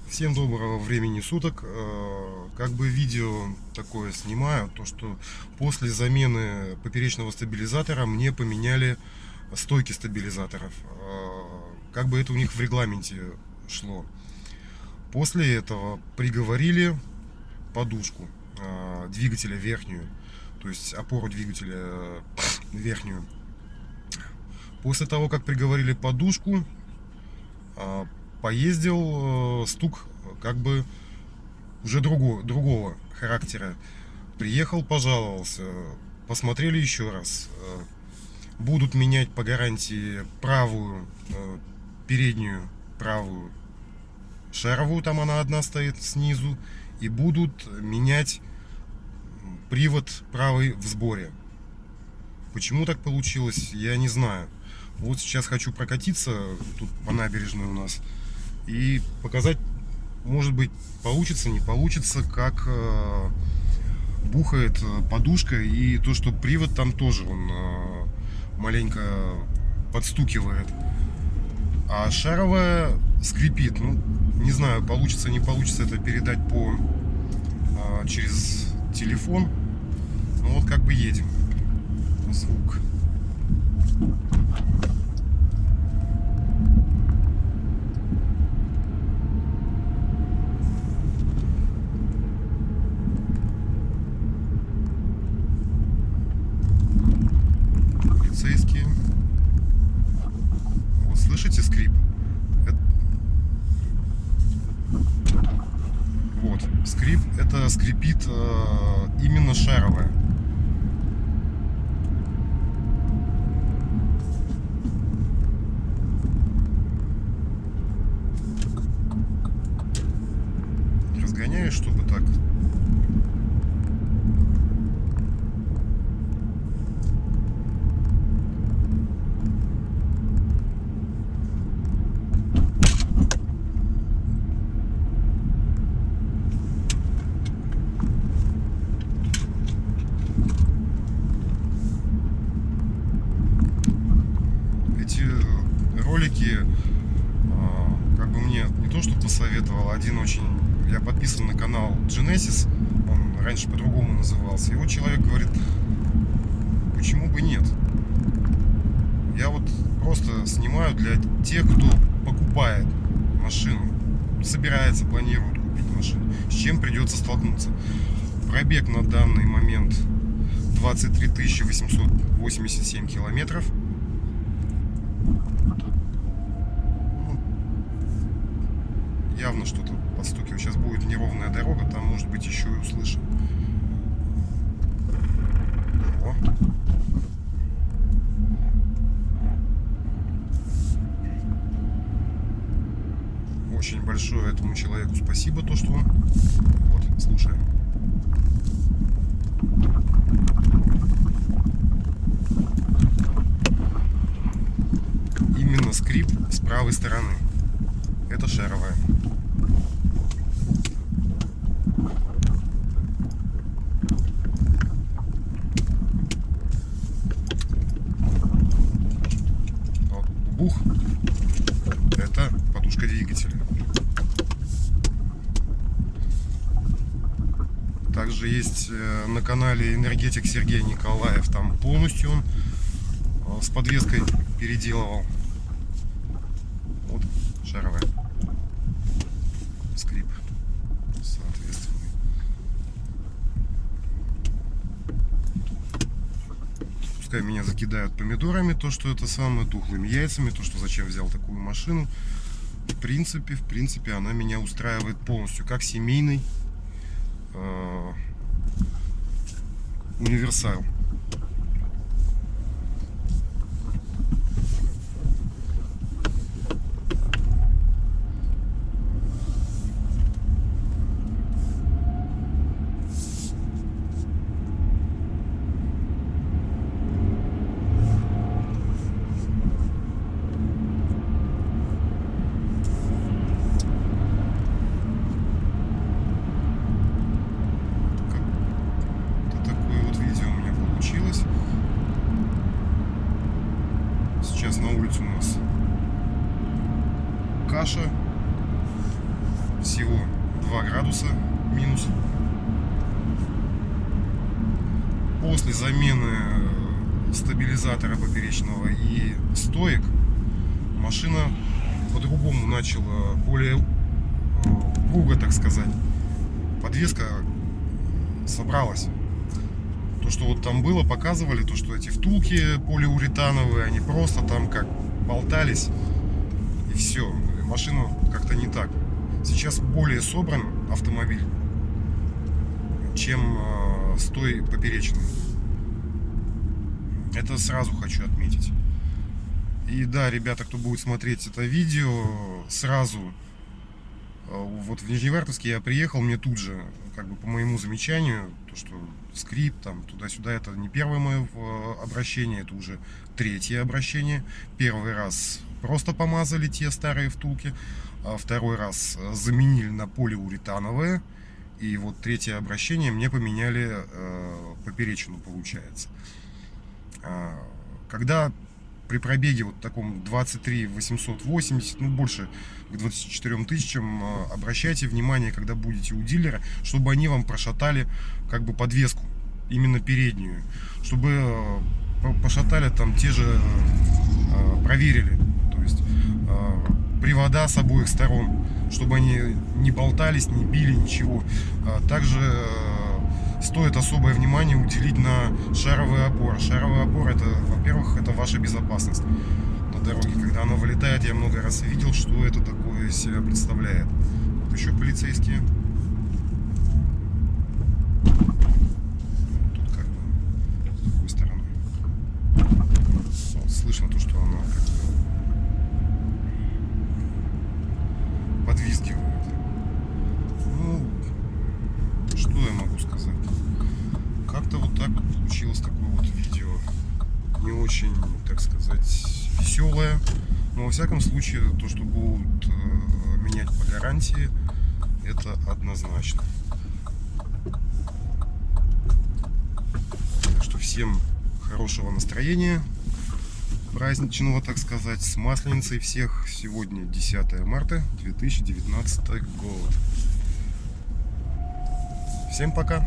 Всем доброго времени суток. Как бы видео такое снимаю, то что после замены поперечного стабилизатора мне поменяли стойки стабилизаторов. Как бы это у них в регламенте шло. После этого приговорили подушку двигателя верхнюю, то есть опору двигателя верхнюю. После того, как приговорили подушку, поездил, стук как бы уже другого характера. Приехал, пожаловался, посмотрели еще раз. Будут менять по гарантии правую, переднюю правую шаровую, там она одна стоит снизу, и будут менять привод правый в сборе. Почему так получилось, я не знаю. Вот сейчас хочу прокатиться тут по набережной у нас и показать, может быть, получится, не получится, как бухает подушка, и то, что привод там тоже он маленько подстукивает, а шаровая скрипит. Ну, не знаю, получится, не получится это передать через телефон. Ну вот как бы едем. Звук. Полицейские. Вот, слышите скрип? Вот, скрип, это скрипит именно шаровая. Разгоняюсь, чтобы так. Эти ролики как бы мне не то что посоветовал, один очень... Я подписан на канал Genesis, он раньше по-другому назывался. И вот человек говорит, почему бы нет? Я вот просто снимаю для тех, кто покупает машину, собирается, планирует купить машину, с чем придется столкнуться. Пробег на данный момент 23 887 километров. Явно что-то подстукивает. Сейчас будет неровная дорога, там может быть еще и услышим. О. Очень большое этому человеку спасибо, то что он... Вот, слушаем. Именно скрип с правой стороны. Это шаровая. Вот, бух. Это подушка двигателя. Также есть на канале энергетик Сергей Николаев. Там полностью он с подвеской переделывал. Вот шаровая. Скрип соответственный. Пускай меня закидают помидорами, то что это самое, тухлыми яйцами, то что зачем взял такую машину. В принципе, она меня устраивает полностью, как семейный универсал. Вот такое вот видео у меня получилось. 2 градуса минус. После замены стабилизатора поперечного и стоек машина по-другому начала, более упруго, так сказать. Подвеска собралась. То, что вот там было, показывали, то, что эти втулки полиуретановые, они просто там как болтались, и все. Машина как-то не так. Сейчас более собран автомобиль, чем с той поперечной. Это сразу хочу отметить. И да, ребята, кто будет смотреть это видео, сразу вот в Нижневартовске я приехал, мне тут же, как бы по моему замечанию, то, что скрип там туда-сюда, это не первое мое обращение, это уже 3-е обращение. Первый раз просто помазали те старые втулки, а второй раз заменили на полиуретановые, и вот 3-е обращение мне поменяли поперечину, получается. Когда при пробеге вот таком 23 880, ну больше к 24 тысячам, обращайте внимание, когда будете у дилера, чтобы они вам прошатали как бы подвеску, именно переднюю, чтобы пошатали там те же, проверили, то есть привода с обоих сторон, чтобы они не болтались, не били, ничего. Также стоит особое внимание уделить на шаровые опоры. Шаровые опоры, это, во-первых, это ваша безопасность на дороге. Когда она вылетает, я много раз видел, что это такое из себя представляет. Вот еще полицейские. Тут как бы с другой стороны. Вот, слышно то, что она как бы подвизгивает. Ну, что я могу сказать? Как-то вот так вот получилось такое вот видео. Не очень, так сказать, веселое. Но во всяком случае, то, что будут менять по гарантии, это однозначно. Так что всем хорошего настроения праздничного, так сказать, с Масленицей всех. Сегодня 10 марта 2019 год. Всем пока!